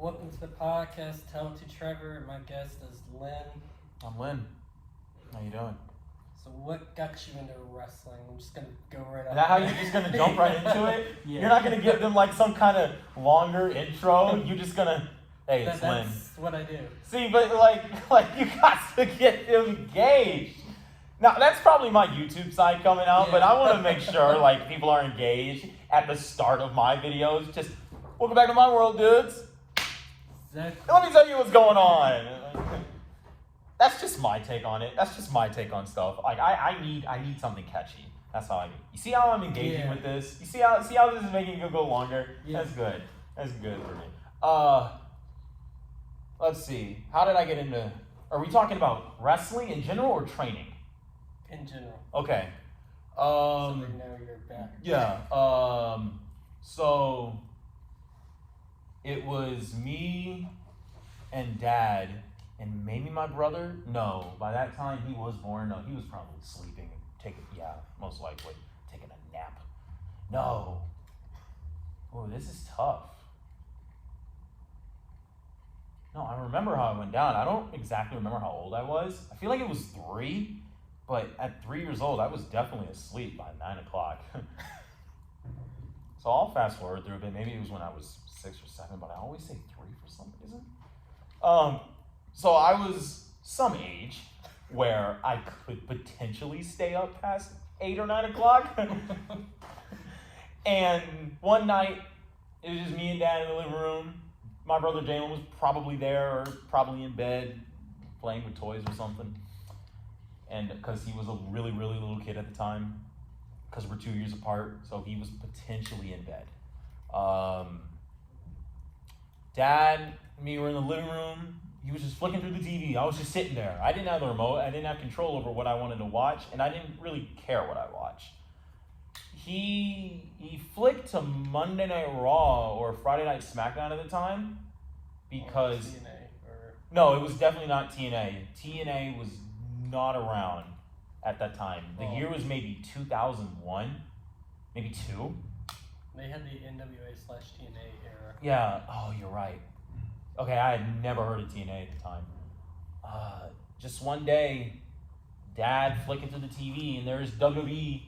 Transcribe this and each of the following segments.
Welcome to the podcast, Tell It to Trevor. My guest is Linn. I'm Linn. How you doing? So what got you into wrestling? I'm just going to go right Is that how you're just going to jump right into it? Yeah. You're not going to give them like some kind of longer intro? You're just going to, hey, it's Linn. That's what I do. See, but like you got to get them engaged. Now, that's probably my YouTube side coming out, Yeah. but I want to make sure like people are engaged at the start of my videos. Just, welcome back to my world, dudes. Exactly. Let me tell you what's going on. That's just my take on it. That's just my take on stuff. Like I need something catchy. That's how I mean. You see how I'm engaging with this? You see how this is making it go longer? Yeah. That's good. That's good for me. Let's see. How did I get into? Are we talking about wrestling in general or training? In general. Okay. So they know you're back. Yeah. So it was me and Dad and maybe my brother. No, by that time he was born. No, he was probably sleeping, most likely taking a nap. No. Oh, this is tough. No, I remember how I went down. I don't exactly remember how old I was. I feel like it was 3, but at 3 years old, I was definitely asleep by 9 o'clock. So I'll fast forward through a bit. Maybe it was when I was 6 or 7, but I always say 3 for some reason. So I was some age where I could potentially stay up past 8 or 9 o'clock. And one night, it was just me and Dad in the living room. My brother Jalen was probably there or probably in bed playing with toys or something. And because he was a really, really little kid at the time, because we're 2 years apart, so he was potentially in bed. Dad and me were in the living room. He was just flicking through the TV. I was just sitting there. I didn't have the remote. I didn't have control over what I wanted to watch, and I didn't really care what I watched. He flicked to Monday Night Raw or Friday Night SmackDown at the time because... TNA or... No, it was definitely not TNA. TNA was not around at that time. The year was maybe 2001, maybe 2. They had the NWA/TNA era. Yeah. Oh, you're right. Okay, I had never heard of TNA at the time. Just one day, Dad flicking through the TV, and there's WWE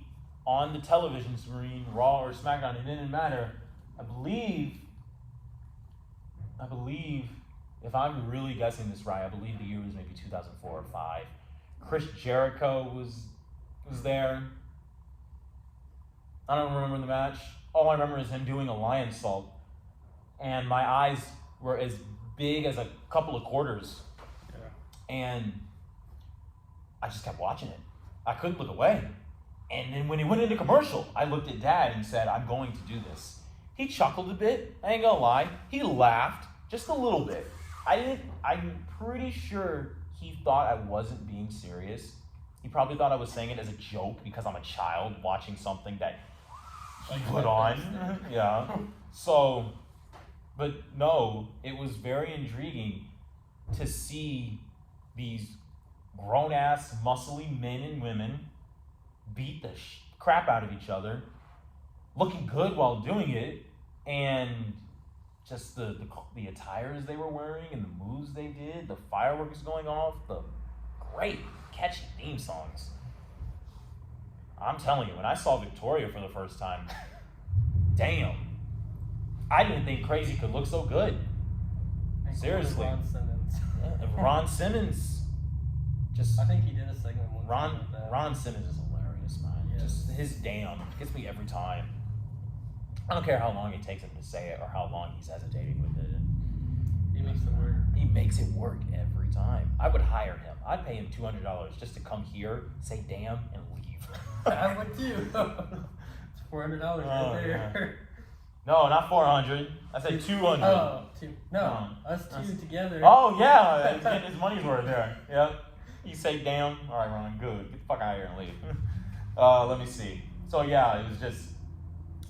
on the television screen, Raw or SmackDown. It didn't matter. I believe, if I'm really guessing this right, I believe the year was maybe 2004 or 5. Chris Jericho was there. I don't remember the match. All I remember is him doing a lion salt. And my eyes were as big as a couple of quarters. Yeah. And I just kept watching it. I couldn't look away. And then when he went into commercial, I looked at Dad and said, I'm going to do this. He chuckled a bit. I ain't gonna lie. He laughed just a little bit. I'm pretty sure he thought I wasn't being serious. He probably thought I was saying it as a joke because I'm a child watching something that he put on. Yeah. So, but no, it was very intriguing to see these grown-ass, muscly men and women beat the crap out of each other, looking good while doing it, and just the attires they were wearing and the moves they did, the fireworks going off, the great catchy theme songs. I'm telling you, when I saw Victoria for the first time, damn, I didn't think Crazy could look so good. Seriously. Ron Simmons. Yeah, Ron Simmons, just... I think he did a segment one time with that. Ron Simmons is hilarious, man. Yes. Just his damn gets me every time. I don't care how long it takes him to say it or how long he's hesitating with it. He makes it work. He makes it work every time. I would hire him. I'd pay him $200 just to come here, say damn, and leave. I would too. It's $400 right there. No, not 400. I said 200. Oh, 2. No, us two together. Oh, yeah. He's getting his money's worth there. Yep. You say damn. All right, Ron, good. Get the fuck out of here and leave. Let me see. So, yeah, it was just,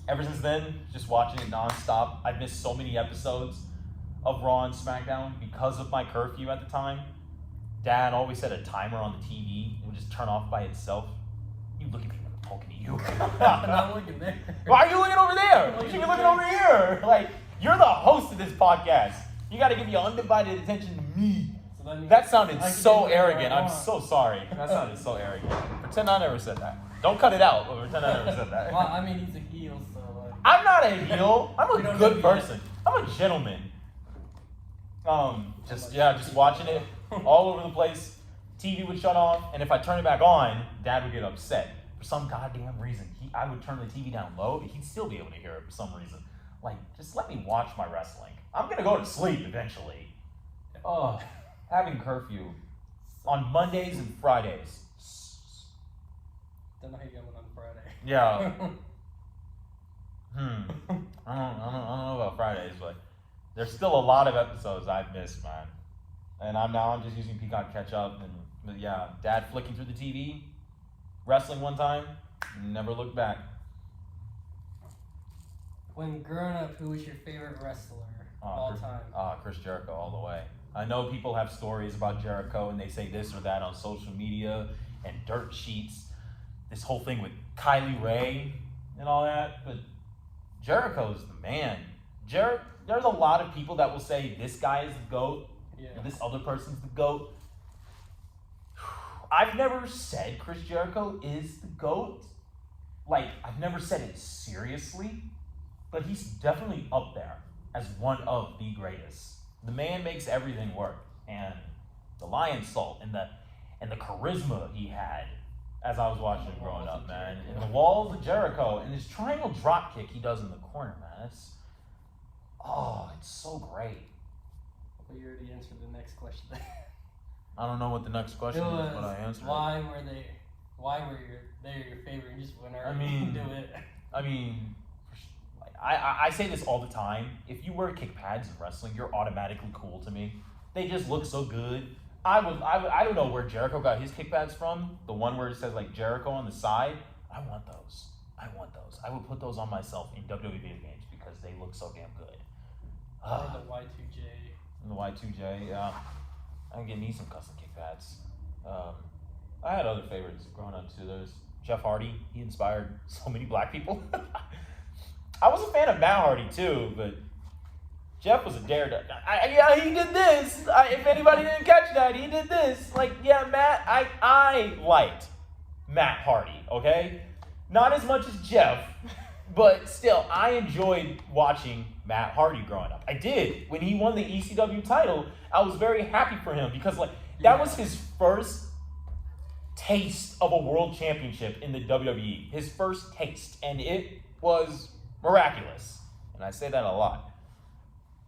ever since then, just watching it nonstop. I've missed so many episodes of Raw and SmackDown because of my curfew at the time. Dad always set a timer on the TV. It would just turn off by itself. You look at me when I'm poking at you. I'm not looking there. Why are you looking over there? You should be looking over here. Like, you're the host of this podcast. You got to give your undivided attention to me. So that means That sounded I can so do whatever arrogant. I I'm want. so sorry. That sounded so arrogant. Pretend I never said that. Don't cut it out, but pretend I never said that. Well, I mean, he's a heel, so like. I'm not a heel. I'm We a don't good know yet. person. I'm a gentleman. Just watching it all over the place. TV would shut off, and if I turn it back on, Dad would get upset. For some goddamn reason, I would turn the TV down low, and he'd still be able to hear it for some reason. Like, just let me watch my wrestling. I'm gonna go to sleep eventually. Oh, having curfew on Mondays and Fridays. Don't know how you got one on Friday. Yeah. I don't know about Fridays, but there's still a lot of episodes I've missed, man. And I'm just using Peacock catch up, but yeah, Dad flicking through the TV, wrestling one time, never looked back. When growing up, who was your favorite wrestler of all time? Chris Jericho all the way. I know people have stories about Jericho and they say this or that on social media and dirt sheets. This whole thing with Kylie Ray and all that, but Jericho's the man. There's a lot of people that will say this guy is the GOAT, and this other person's the GOAT. I've never said Chris Jericho is the GOAT. Like, I've never said it seriously, but he's definitely up there as one of the greatest. The man makes everything work, and the lion salt and the charisma he had as I was watching him growing up, man. And the walls of Jericho and his triangle drop kick he does in the corner, man. It's so great. Well, you already answered the next question. I don't know what the next question is, but I answered why were they your favorite? Just whenever I mean, you can do it. I mean, I say this all the time. If you wear kick pads in wrestling, you're automatically cool to me. They just look so good. I don't know where Jericho got his kick pads from. The one where it says like Jericho on the side. I want those. I would put those on myself in WWE video games because they look so damn good. Or the Y2J. And the Y2J, yeah. I can get me some custom kick pads. I had other favorites growing up too. There's Jeff Hardy. He inspired so many black people. I was a fan of Matt Hardy too, but Jeff was a daredevil. Yeah, he did this. If anybody didn't catch that, he did this. Like, yeah, Matt, I liked Matt Hardy, okay? Not as much as Jeff, but still, I enjoyed watching Matt Hardy growing up. I did. When he won the ECW title, I was very happy for him because, like, that was his first taste of a world championship in the WWE. His first taste, and it was miraculous. And I say that a lot.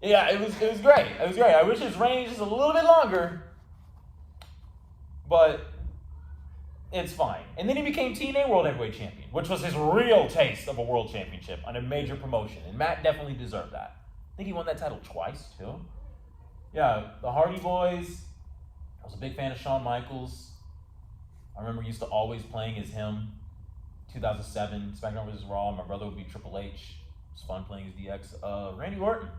Yeah, it was great. It was great. I wish his reign was a little bit longer, but it's fine. And then he became TNA World Heavyweight Champion, which was his real taste of a world championship on a major promotion. And Matt definitely deserved that. I think he won that title twice, too. Yeah, the Hardy Boys. I was a big fan of Shawn Michaels. I remember he used to always playing as him. 2007, SmackDown vs. Raw. My brother would be Triple H. It was fun playing as DX. Randy Orton.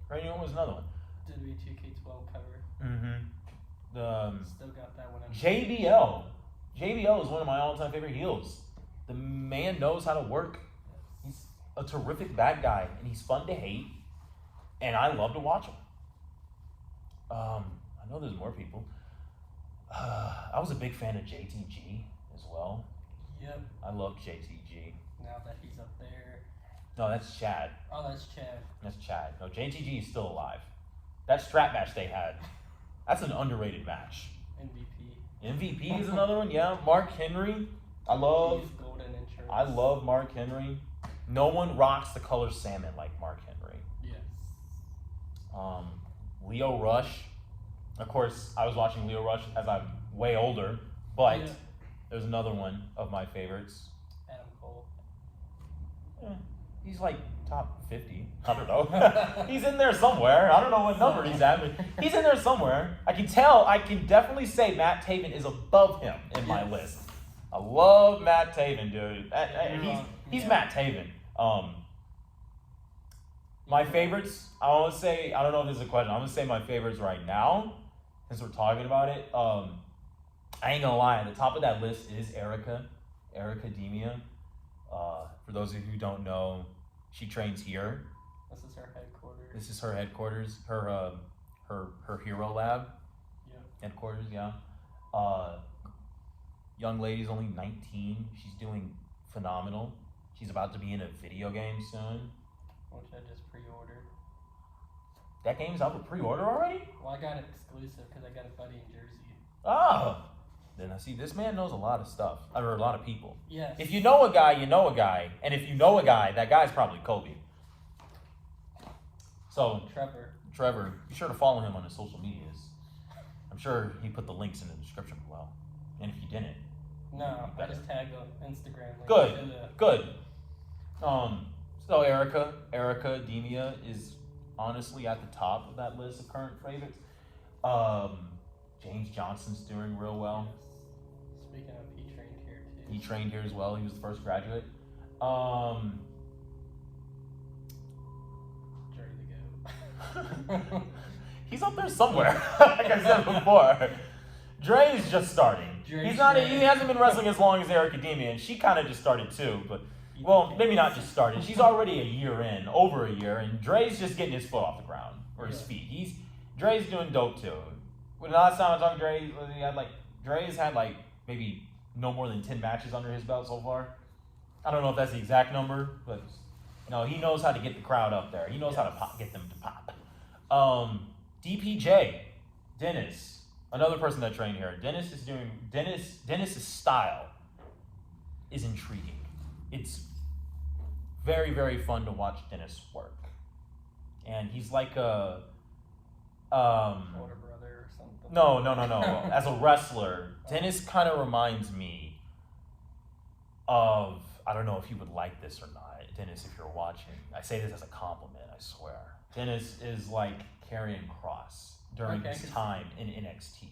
Randy Orton was another one. WWE 2K12 cover. Mm-hmm. Still got that one. JBL. JBL is one of my all-time favorite heels. The man knows how to work. He's a terrific bad guy, and he's fun to hate, and I love to watch him. I know there's more people. I was a big fan of JTG as well. Yep. I love JTG. Now that he's up there. No, that's Chad. Oh, that's Chad. That's Chad. No, JTG is still alive. That strap match they had, that's an underrated match. MVP is another one, yeah. Mark Henry. I love Mark Henry. No one rocks the color salmon like Mark Henry. Yes. Leo Rush. Of course, I was watching Leo Rush as I'm way older, but there's another one of my favorites. Adam Cole. Yeah, he's like top 50. I don't know. He's in there somewhere. I don't know what number he's at, but he's in there somewhere. I can definitely say Matt Taven is above him in my list. I love Matt Taven, dude. He's Matt Taven. My favorites, I want to say, I don't know if this is a question. I'm going to say my favorites right now, since we're talking about it. I ain't going to lie. At the top of that list is Erica Demia. For those of you who don't know, she trains here. This is her headquarters. This is her headquarters. Her hero lab. Yeah. Headquarters, yeah. Young lady's only 19. She's doing phenomenal. She's about to be in a video game soon. Which I just pre-ordered. That game's out for pre-order already? Well, I got it exclusive because I got a buddy in Jersey. Oh! Then I see this man knows a lot of stuff, or a lot of people. Yes. If you know a guy, you know a guy. And if you know a guy, that guy's probably Kobe. So, Trevor, be sure to follow him on his social medias. I'm sure he put the links in the description below. And if you didn't, no, I just tagged the Instagram link. Good. So Erica Demia is honestly at the top of that list of current favorites. James Johnson's doing real well. Yes. Speaking of, he trained here too. He trained here as well. He was the first graduate. He's up there somewhere. Like I said before, Dre's just starting. He hasn't been wrestling as long as Erica Demia, and she kind of just started too. But well, maybe not just started. She's already a year in, over a year, and Dre's just getting his foot off the ground or his feet. Dre's doing dope too. When the last time I talked to Dre, Dre's had like maybe no more than 10 matches under his belt so far. I don't know if that's the exact number, but he knows how to get the crowd up there. He knows how to get them to pop. DPJ, Dennis, another person that trained here. Dennis's style is intriguing. It's very, very fun to watch Dennis work. And he's like a older brother or something. No. As a wrestler, Dennis kind of reminds me of, I don't know if you would like this or not, Dennis, if you're watching. I say this as a compliment, I swear. Dennis is like Karrion Kross during his time in NXT.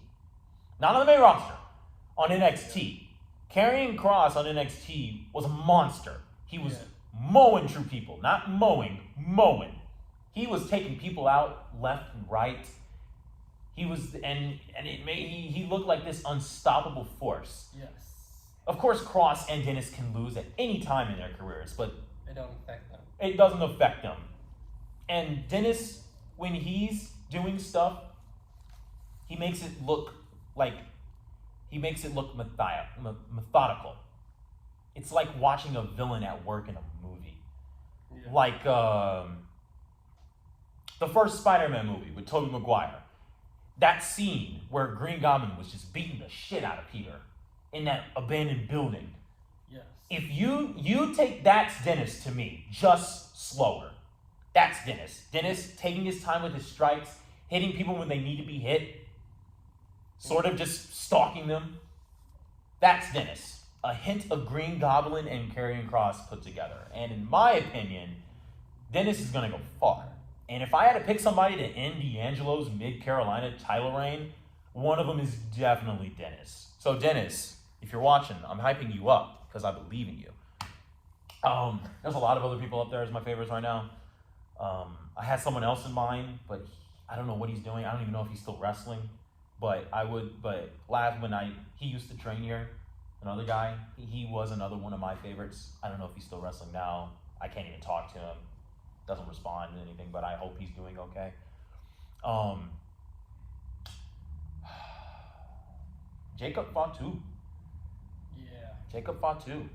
Not on the main roster, on NXT. Karrion Kross on NXT was a monster. He was mowing true people. Not mowing. He was taking people out left and right. He was, and he looked like this unstoppable force. Yes. Of course, Kross and Dennis can lose at any time in their careers, but it don't affect them. It doesn't affect them. And Dennis, when he's doing stuff, he makes it look methodical. It's like watching a villain at work in a movie. Yeah. Like the first Spider-Man movie with Tobey Maguire. That scene where Green Goblin was just beating the shit out of Peter in that abandoned building. Yes. If you take that's Dennis to me, just slower. That's Dennis. Dennis taking his time with his strikes, hitting people when they need to be hit, sort of just stalking them. That's Dennis. A hint of Green Goblin and Karrion Kross put together. And in my opinion, Dennis is going to go far. And if I had to pick somebody to end D'Angelo's Mid-Carolina title reign, one of them is definitely Dennis. So Dennis, if you're watching, I'm hyping you up because I believe in you. There's a lot of other people up there as my favorites right now. I had someone else in mind, but I don't know what he's doing. I don't even know if he's still wrestling. But he used to train here, another guy. He was another one of my favorites. I don't know if he's still wrestling now. I can't even talk to him. Doesn't respond to anything, but I hope he's doing okay. Jacob Fatu. Yeah. Jacob Fatu.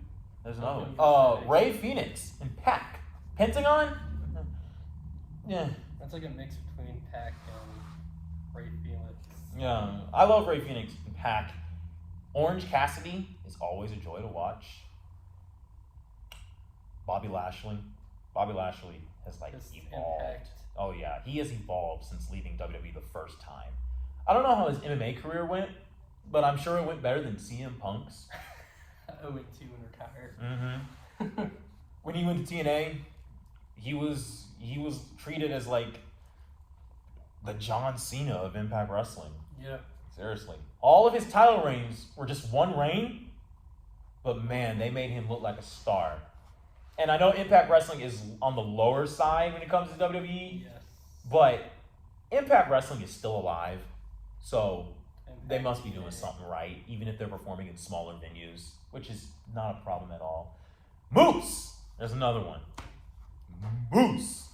There's another one. Ray Phoenix and Pac. Pentagon? Yeah. That's like a mix between Pac and Ray Phoenix. Yeah. I love Ray Phoenix and Pac. Orange Cassidy is always a joy to watch. Bobby Lashley has evolved. Impact. Oh yeah, he has evolved since leaving WWE the first time. I don't know how his MMA career went, but I'm sure it went better than CM Punk's. 0-2 and retired. Mm-hmm. When he went to TNA, he was treated as like the John Cena of Impact Wrestling. Yeah. Seriously. All of his title reigns were just one reign, but man, they made him look like a star. And I know Impact Wrestling is on the lower side when it comes to WWE, yes, but Impact Wrestling is still alive, so they must be doing something right, even if they're performing in smaller venues, which is not a problem at all. Moose! There's another one. Moose!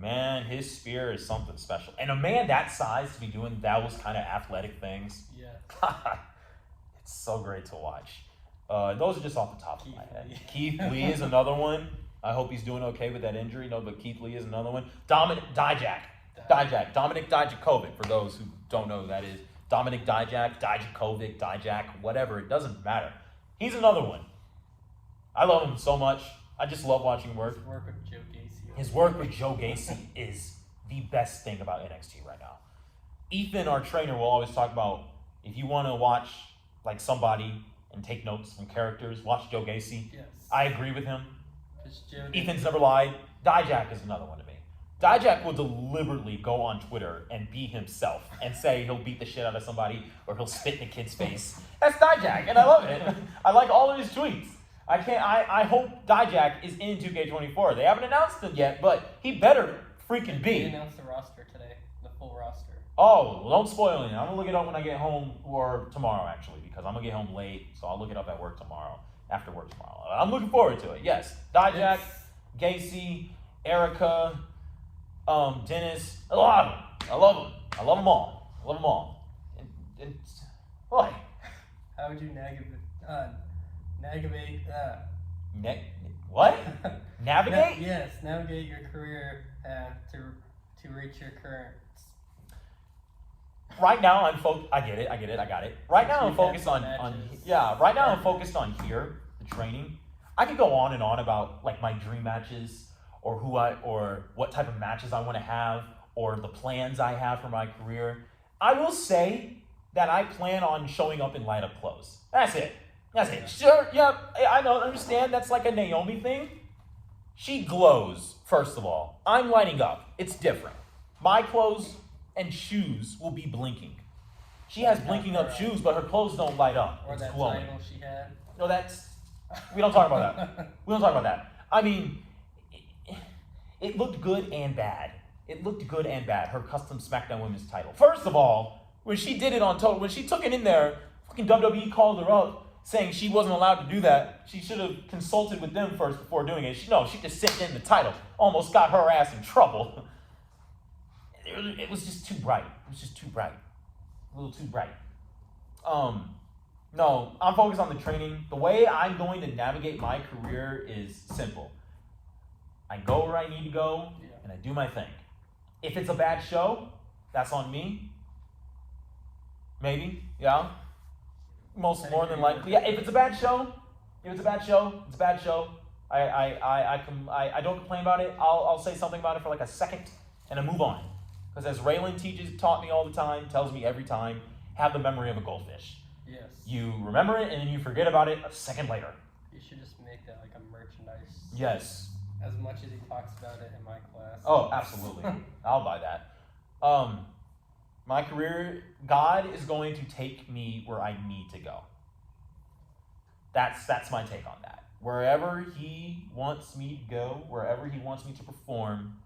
man, his spear is something special. And a man that size to be doing those kind of athletic things, it's so great to watch. Those are just off the top of my head. Keith Lee is another one. I hope he's doing okay with that injury. No, but Keith Lee is another one. Dominic Dijakovic, for those who don't know who that is. Dominic Dijak, whatever. It doesn't matter. He's another one. I love him so much. I just love watching him work. His work with Joe Gacy is the best thing about NXT right now. Ethan, our trainer, will always talk about, if you want to watch like somebody and take notes from characters, watch Joe Gacy. Yes. I agree with him. Ethan's never lied. Dijak is another one to me. Dijak will deliberately go on Twitter and be himself and say he'll beat the shit out of somebody or he'll spit in a kid's face. That's Dijak, and I love it. I like all of his tweets. I hope Dijak is in 2K24. They haven't announced it yet, but he better freaking be. They announced the roster today, the full roster. Oh, well, don't spoil it. I'm going to look it up when I get home, or tomorrow, actually, because I'm going to get home late, so I'll look it up at work tomorrow, after work tomorrow. I'm looking forward to it, yes. Dijak, Gacy, Erica, Dennis, a lot of them. I love them. I love them all. Boy. How would you navigate what? Navigate? Yes, navigate your career path to reach your current. Right now I'm I get it, I got it. Right now I'm focused on I'm focused on here, the training. I could go on and on about like my dream matches or what type of matches I want to have or the plans I have for my career. I will say that I plan on showing up in light up clothes. That's it. Sure, yeah, I don't understand. That's like a Naomi thing. She glows, first of all. I'm lighting up. It's different. My clothes and shoes will be blinking. She has blinking up shoes, but her clothes don't light up. Or it's that glowing. title she had. No, we don't talk about that. I mean, it looked good and bad. Her custom SmackDown Women's title. First of all, when she did it on Total, when she took it in there, fucking WWE called her up saying she wasn't allowed to do that. She should have consulted with them first before doing it. She just sent in the title. Almost got her ass in trouble. It was just too bright. A little too bright. No, I'm focused on the training. The way I'm going to navigate my career is simple. I go where I need to go, and I do my thing. If it's a bad show, that's on me. Maybe, yeah. More than likely, yeah. If it's a bad show, it's a bad show. I don't complain about it. I'll say something about it for like a second, and I move on. Because as Raylan taught me all the time, tells me every time, have the memory of a goldfish. Yes. You remember it, and then you forget about it a second later. You should just make that like a merchandise. Yes. As much as he talks about it in my class. Oh, absolutely. I'll buy that. My career, God is going to take me where I need to go. That's my take on that. Wherever he wants me to go, wherever he wants me to perform,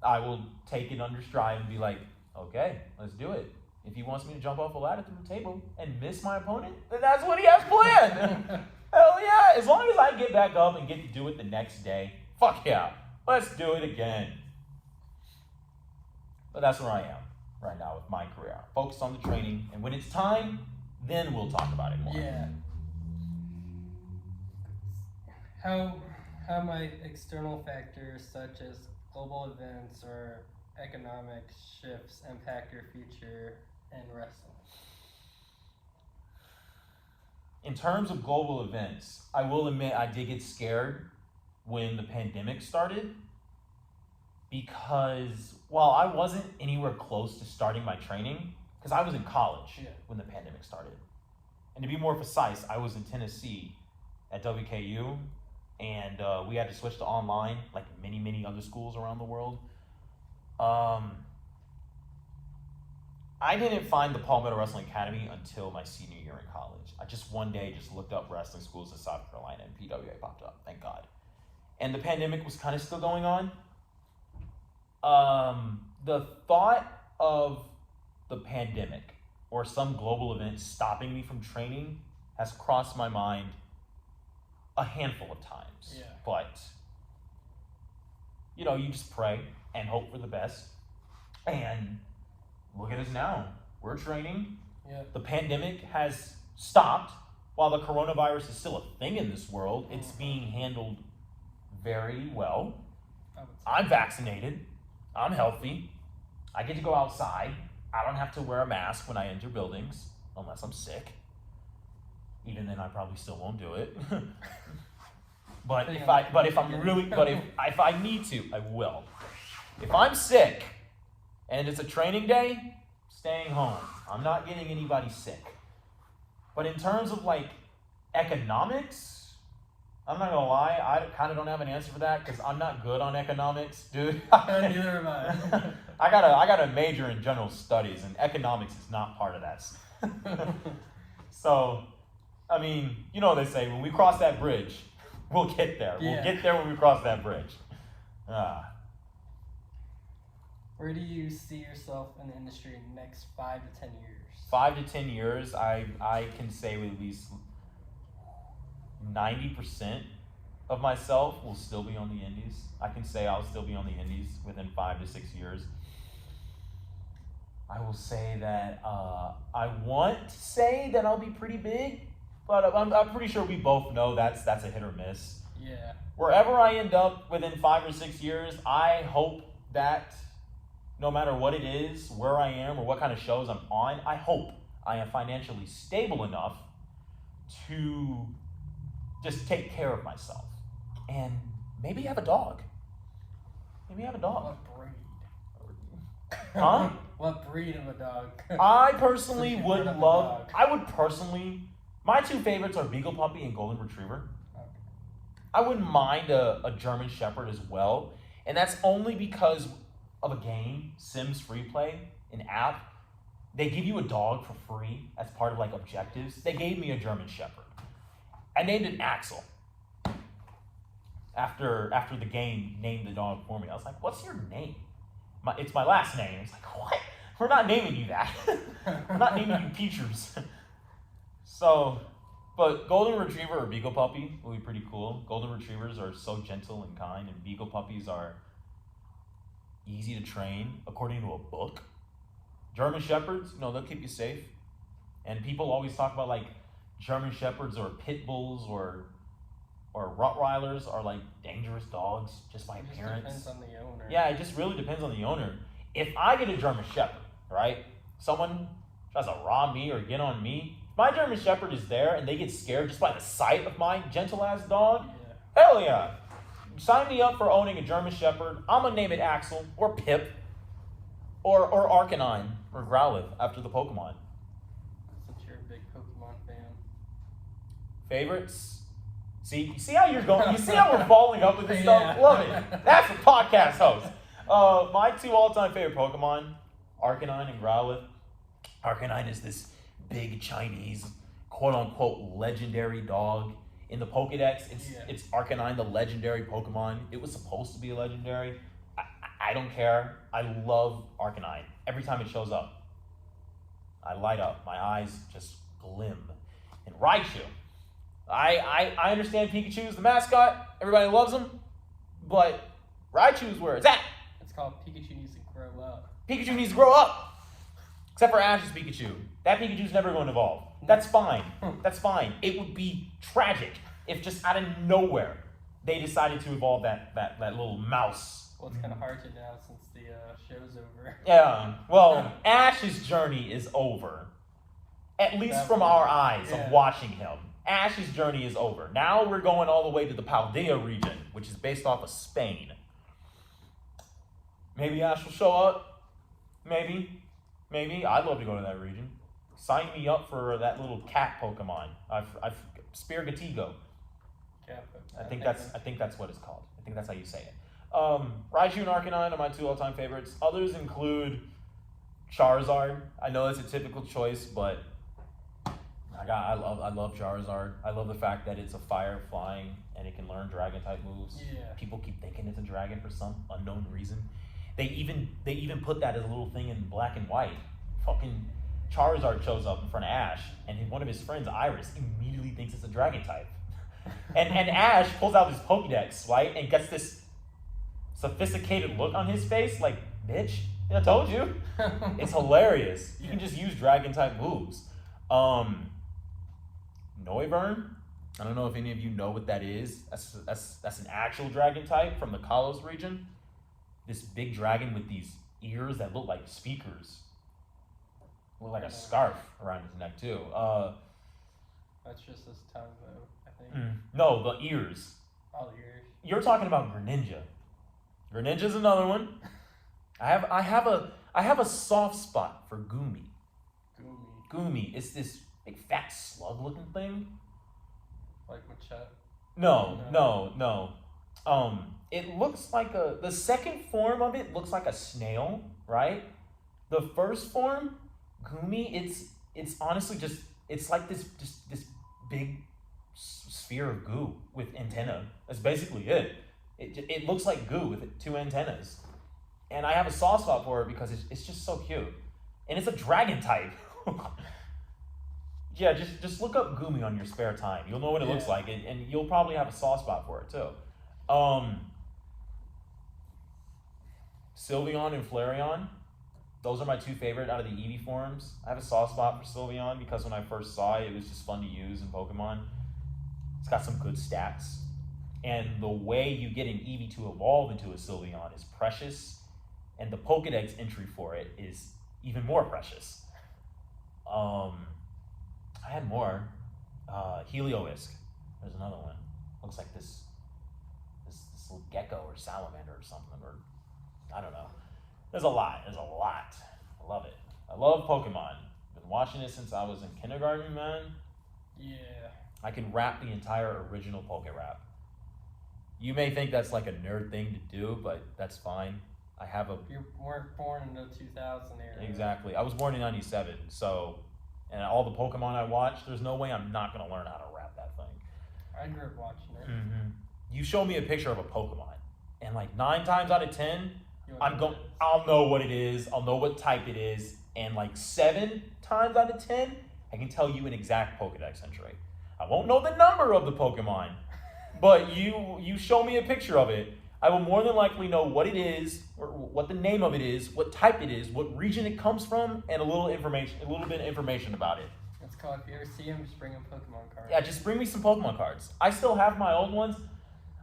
I will take it under stride and be like, okay, let's do it. If he wants me to jump off a ladder through the table and miss my opponent, then that's what he has planned. Hell yeah. As long as I get back up and get to do it the next day, fuck yeah. Let's do it again. But that's where I am right now with my career. Focus on the training, and when it's time, then we'll talk about it more. Yeah. How might external factors such as global events or economic shifts impact your future in wrestling? In terms of global events, I will admit I did get scared when the pandemic started, because while I wasn't anywhere close to starting my training, because I was in college when the pandemic started. And to be more precise, I was in Tennessee at WKU, and we had to switch to online, like many other schools around the world. I didn't find the Palmetto Wrestling Academy until my senior year in college. I just one day looked up wrestling schools in South Carolina, and PWA popped up, thank God. And the pandemic was kind of still going on. The thought of the pandemic or some global event stopping me from training has crossed my mind a handful of times. Yeah. But you just pray and hope for the best. And look at us now. We're training. Yeah. The pandemic has stopped. While the coronavirus is still a thing in this world, it's being handled very well. I'm vaccinated. I'm healthy. I get to go outside. I don't have to wear a mask when I enter buildings, unless I'm sick. Even then, I probably still won't do it. But if I need to, I will. If I'm sick and it's a training day, staying home. I'm not getting anybody sick. But in terms of like economics, I'm not gonna lie, I kind of don't have an answer for that because I'm not good on economics, dude. Neither am I. I got a major in general studies, and economics is not part of that. So, I mean, you know what they say, when we cross that bridge, we'll get there. Yeah. We'll get there when we cross that bridge. Where do you see yourself in the industry in the next 5 to 10 years? 5 to 10 years, I can say with at least 90% of myself will still be on the indies. I can say I'll still be on the indies within 5 to 6 years. I will say that I want to say that I'll be pretty big, but I'm pretty sure we both know that's a hit or miss. Yeah. Wherever I end up within 5 or 6 years, I hope that no matter what it is, where I am, or what kind of shows I'm on, I hope I am financially stable enough to just take care of myself. And maybe have a dog. What breed? Huh? What breed of a dog? I personally would Prefer love, dog. my two favorites are Beagle Puppy and Golden Retriever. Okay. I wouldn't mind a German Shepherd as well. And that's only because of a game, Sims Free Play, an app. They give you a dog for free as part of like objectives. They gave me a German Shepherd. I named it Axel. After the game named the dog for me, I was like, "What's your name?" It's my last name. It's like, what? We're not naming you that. We're not naming you Peaches. So, but Golden Retriever or Beagle Puppy will be pretty cool. Golden Retrievers are so gentle and kind, and Beagle Puppies are easy to train according to a book. German Shepherds, they'll keep you safe. And people always talk about like German Shepherds or Pit Bulls or Rottweilers are like dangerous dogs just by appearance. It just depends on the owner. Yeah, it just really depends on the owner. If I get a German Shepherd, right? Someone tries to rob me or get on me, my German Shepherd is there and they get scared just by the sight of my gentle ass dog. Yeah. Hell yeah. Sign me up for owning a German Shepherd. I'm gonna name it Axel or Pip or Arcanine or Growlithe after the Pokemon. Since you're a big Pokemon fan. Favorites? See, you see how you're going? You see how we're following up with this stuff? Yeah. Love it. That's a podcast host. My two all-time favorite Pokemon, Arcanine and Growlithe. Arcanine is this big Chinese, quote-unquote, legendary dog. In the Pokedex, it's Arcanine, the legendary Pokemon. It was supposed to be a legendary. I don't care. I love Arcanine. Every time it shows up, I light up. My eyes just glim. And Raichu. I understand Pikachu's the mascot. Everybody loves him. But Raichu's where it's at. It's called Pikachu Needs to Grow Up. Pikachu needs to grow up. Except for Ash's Pikachu. That Pikachu's never going to evolve. That's fine. That's fine. It would be tragic if just out of nowhere they decided to evolve that little mouse. Well, it's kind of hard to now since the show's over. Yeah. Well, Ash's journey is over. At least from our eyes of watching him. Ash's journey is over. Now we're going all the way to the Paldea region, which is based off of Spain. Maybe Ash will show up. Maybe. I'd love to go to that region. Sign me up for that little cat Pokemon. Spirigatigo. I think that's what it's called. I think that's how you say it. Raichu and Arcanine are my two all-time favorites. Others include Charizard. I know that's a typical choice, but I love Charizard. I love the fact that it's a fire flying and it can learn dragon type moves. Yeah. People keep thinking it's a dragon for some unknown reason. They even put that as a little thing in black and white. Fucking Charizard shows up in front of Ash, and one of his friends, Iris, immediately thinks it's a dragon type. And Ash pulls out his Pokédex, right, and gets this sophisticated look on his face, like, bitch, I told you. It's hilarious. You can just use dragon type moves. Noivern, I don't know if any of you know what that is. That's an actual dragon type from the Kalos region. This big dragon with these ears that look like speakers. Look like a scarf around his neck too. That's just his tongue though, I think. No, the ears. All ears. You're talking about Greninja. Greninja's another one. I have a soft spot for Goomy. Goomy. It's this big fat slug looking thing. Like Machette? No. It looks like the second form of it looks like a snail, right? The first form, Goomy, it's honestly it's like this big sphere of goo with antenna. That's basically it. It looks like goo with 2 antennas. And I have a soft spot for it because it's just so cute. And it's a dragon type. Yeah, just look up Goomy on your spare time. You'll know what it looks like, and you'll probably have a soft spot for it too. Sylveon and Flareon, those are my 2 favorite out of the Eevee forms. I have a soft spot for Sylveon because when I first saw it, it was just fun to use in Pokemon. It's got some good stats. And the way you get an Eevee to evolve into a Sylveon is precious, and the Pokedex entry for it is even more precious. I had more. Helioisk. There's another one. Looks like this little gecko or salamander or something, or I don't know. There's a lot. I love it. I love Pokemon. Been watching it since I was in kindergarten, man. Yeah. I can rap the entire original Poke Rap. You may think that's like a nerd thing to do, but that's fine. I have a... You weren't born in the 2000 era. Exactly. I was born in 97, so... And all the Pokemon I watched, there's no way I'm not going to learn how to rap that thing. I grew up watching it. Mm-hmm. You show me a picture of a Pokemon, and like 9 times out of 10, I'll know what it is, I'll know what type it is, and like 7 times out of 10, I can tell you an exact Pokedex entry. I won't know the number of the Pokemon, but you show me a picture of it, I will more than likely know what it is, or what the name of it is, what type it is, what region it comes from, and a little bit of information about it. It's called, if you ever see him, just bring him Pokemon cards. Yeah, just bring me some Pokemon cards. I still have my old ones.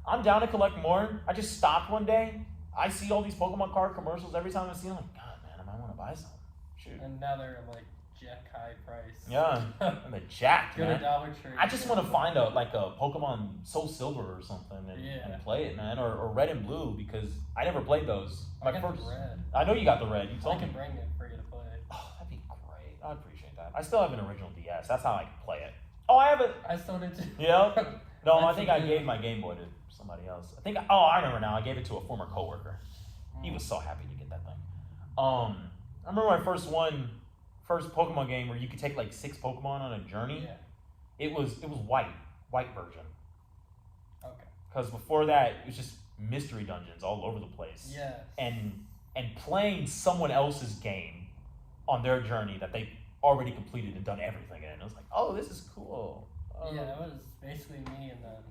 I'm down to collect more. I just stopped one day. I see all these Pokemon card commercials every time I see them. I'm like, God, man, I might want to buy some. Shoot. And now they're like jack high price. Yeah, and the jack, Go man. to Dollar Tree. I just want to find a Pokemon Soul Silver or something and play it, man, or Red and Blue, because I never played those. I got the red. I know you got the red. You told I me. can bring it for you to play. Oh, that'd be great. I'd appreciate that. I still have an original DS. That's how I can play it. Oh, I have it. I still did too. Yeah. No, I think I gave my Game Boy to somebody else. I remember now. I gave it to a former coworker. He was so happy to get that thing. I remember my first Pokemon game where you could take like 6 Pokemon on a journey. Yeah. It was white version. Okay. Because before that, it was just mystery dungeons all over the place. Yeah. And playing someone else's game on their journey that they already completed and done everything in. I was like, oh, this is cool. Yeah, that was basically me, and then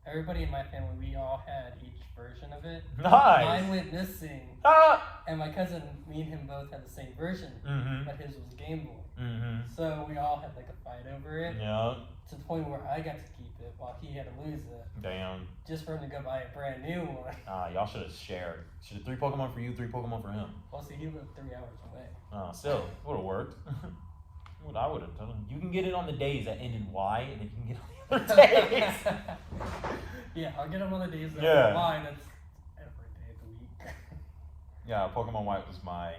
everybody in my family, we all had each version of it. Nice. Mine went missing. Ah! And my cousin, me and him both had the same version, but his was Game Boy. So we all had like a fight over it. Yeah. To the point where I got to keep it while he had to lose it. Damn. Just for him to go buy a brand new one. Y'all should have shared. Should have 3 Pokemon for you, 3 Pokemon for him. Well, see, he lived 3 hours away. Still, would have worked. What I would have done. You can get it on the days that end in Y, and then you can get it on the other days. Yeah, I'll get him on the days that Yeah. Y, that's every day of the week. Yeah, Pokemon White was my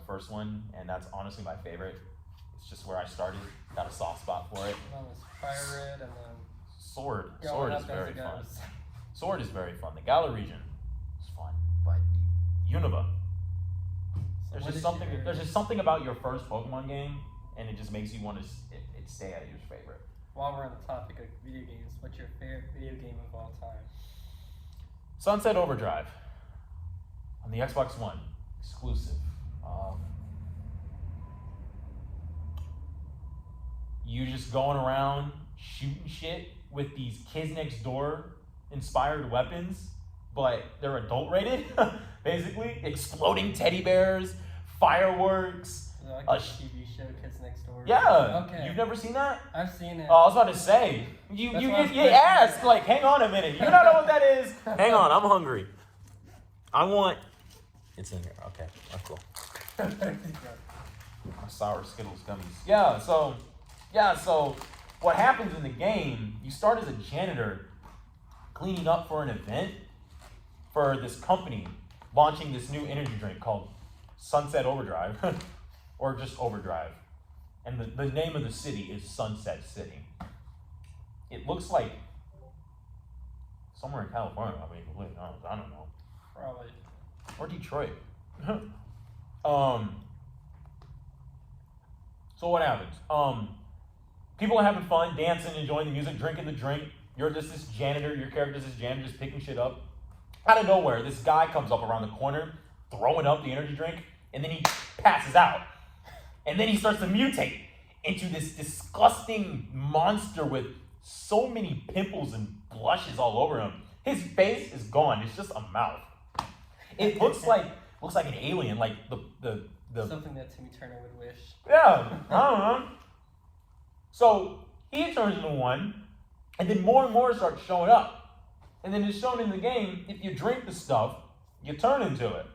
first one, and that's honestly my favorite. It's just where I started. Got a soft spot for it. And then was Fire Red, and then Sword. going Sword up is as very it fun. goes. Sword is very fun. The Galar region is fun, but Unova. So There's just something about your first Pokemon game, and it just makes you want to it stay at your favorite. While we're on the topic of video games, what's your favorite video game of all time? Sunset Overdrive on the Xbox One, exclusive. You just going around shooting shit with these kids next door inspired weapons but they're adult rated. Basically, exploding teddy bears, fireworks. Like a TV show, Kids Next Door. Yeah. Okay. You've never seen that? I've seen it. Oh, I was about to say. You asked, like, hang on a minute. You don't know what that is? Hang on, I'm hungry. I want... It's in here. Okay, that's cool. Sour Skittles gummies. So what happens in the game, you start as a janitor cleaning up for an event for this company launching this new energy drink called Sunset Overdrive, or just Overdrive. And the name of the city is Sunset City. It looks like somewhere in California, I mean, completely honest, I don't know. Probably. Or Detroit. So what happens? People are having fun, dancing, enjoying the music, drinking the drink. You're just this janitor, your character's this janitor just picking shit up. Out of nowhere, this guy comes up around the corner, throwing up the energy drink, and then he passes out. And then he starts to mutate into this disgusting monster with so many pimples and blushes all over him. His face is gone. It's just a mouth. It looks like an alien, like the something that Timmy Turner would wish. Yeah, I don't know. So he turns into one, and then more and more start showing up. And then it's shown in the game, if you drink the stuff, you turn into it.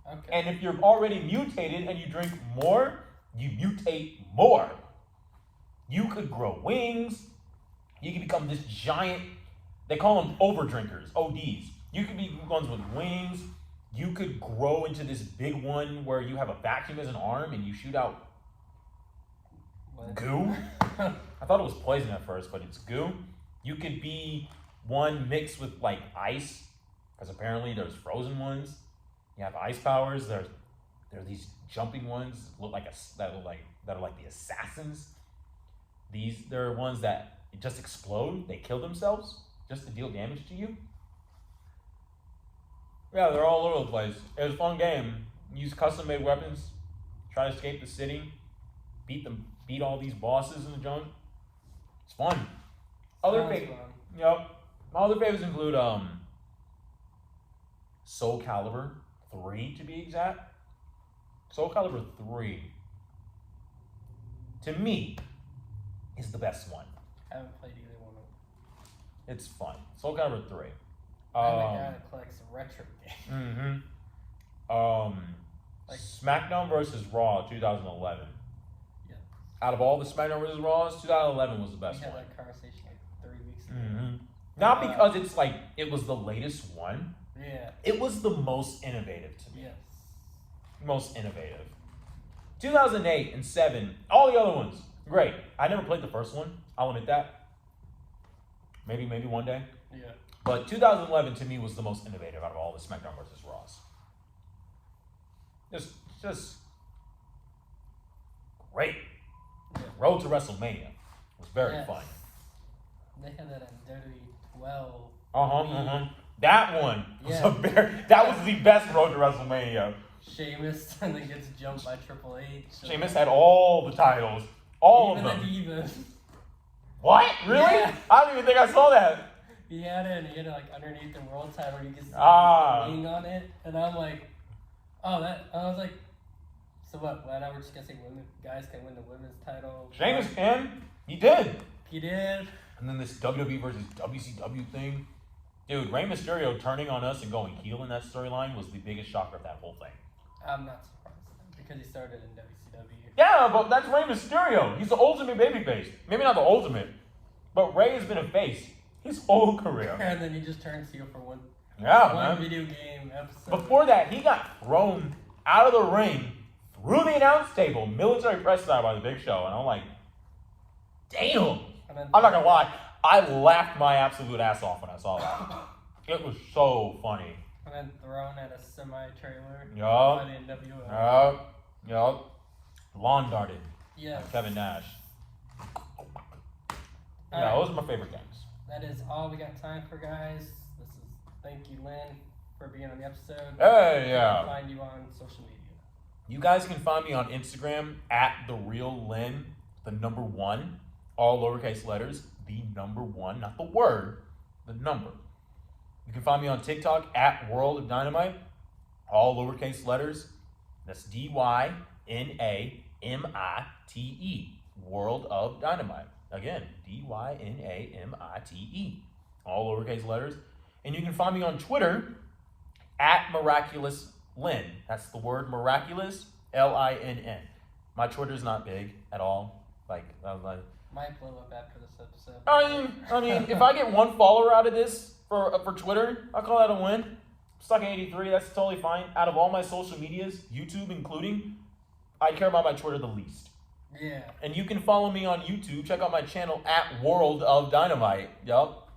Okay. And if you're already mutated and you drink more, you mutate more. You could grow wings. You can become this giant, they call them overdrinkers, ODs. You could be ones with wings. You could grow into this big one where you have a vacuum as an arm and you shoot out goo. I thought it was poison at first, but it's goo. You could be one mixed with like ice, because apparently there's frozen ones. You have ice powers. There are these jumping ones that are like the assassins. They're ones that just explode. They kill themselves just to deal damage to you. Yeah, they're all over the place. It was a fun game. Use custom-made weapons. Try to escape the city. Beat all these bosses in the junk. It's fun. My other favorites include Soul Calibur 3 to be exact. Soul Calibur 3, to me, is the best one. I haven't played either one of them. It's fun. Soul Calibur 3. I'm a guy that collects retro games. Like SmackDown versus Raw 2011. Yeah. Out of all the SmackDown versus Raws, 2011 was the best We had one. that conversation like 3 weeks ago. Not because it's like it was the latest one. Yeah. It was the most innovative to me. Yes. Most innovative. 2008 and 7, all the other ones, great. I never played the first one. I'll admit that. Maybe one day. Yeah. But 2011 to me was the most innovative out of all the SmackDown versus Raws. Just great. Yeah. Road to WrestleMania was very Yes. fun. They had that in WWE 12. That one was Yeah. that was the best Road to WrestleMania. Sheamus and then gets jumped by Triple H. Sheamus had all the titles, all Even of them. the Divas. What? Really? Yeah. I don't even think I saw that. He had it, and he had it like underneath the world title. He gets the wing on it, and I'm like, oh, that. I was like, so what? Why not? We're just gonna say guys can win the women's title. Sheamus can. He did. He did. And then this WWE versus WCW thing. Dude, Rey Mysterio turning on us and going heel in that storyline was the biggest shocker of that whole thing. I'm not surprised because he started in WCW. Yeah, but that's Rey Mysterio. He's the ultimate babyface. Maybe not the ultimate, but Rey has been a face his whole career. And then he just turns heel for one man. video game episode. Before that, he got thrown out of the ring through the announce table, military press style by the Big Show, and I'm like, damn. I'm not gonna lie, I laughed my absolute ass off when I saw that. It was so funny. And then thrown at a semi-trailer. Yup. By the NWO. Yup. Lawn darted. Yes. Kevin Nash. Yeah, Alright. those are my favorite games. That is all we got time for, guys. Thank you, Linn, for being on the episode. Hey, yeah. Where can I find you on social media? You guys can find me on Instagram at @TheRealLinn, the number 1, all lowercase letters, the number 1, not the word, the number. You can find me on TikTok at World of Dynamite, all lowercase letters. That's DYNAMITE, World of Dynamite. Again, DYNAMITE, all lowercase letters. And you can find me on Twitter at Miraculous Linn. That's the word miraculous, Linn. My Twitter's not big at all. Might blow up after this episode. I mean, if I get one follower out of this for Twitter, I'll call that a win. Stuck at 83, that's totally fine. Out of all my social medias, YouTube including, I care about my Twitter the least. Yeah. And you can follow me on YouTube. Check out my channel at World of Dynamite. Yup.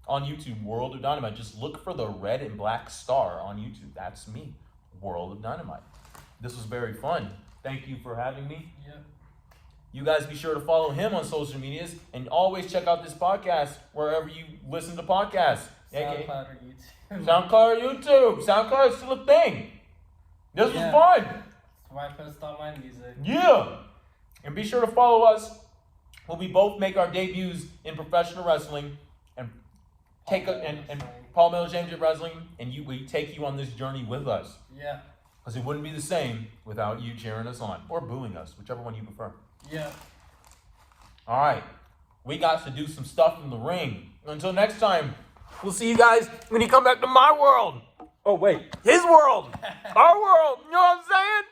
On YouTube, World of Dynamite. Just look for the red and black star on YouTube. That's me, World of Dynamite. This was very fun. Thank you for having me. Yep. You guys be sure to follow him on social medias and always check out this podcast wherever you listen to podcasts. SoundCloud or YouTube. SoundCloud or YouTube. SoundCloud is still a thing. This was fun. That's where I post all my music. Yeah. And be sure to follow us when we both make our debuts in professional wrestling and Paul Miller James Wrestling, and we take you on this journey with us. Yeah. Because it wouldn't be the same without you cheering us on or booing us, whichever one you prefer. Yeah. All right. We got to do some stuff in the ring. Until next time, we'll see you guys when you come back to my world. Oh, wait. His world. Our world. You know what I'm saying?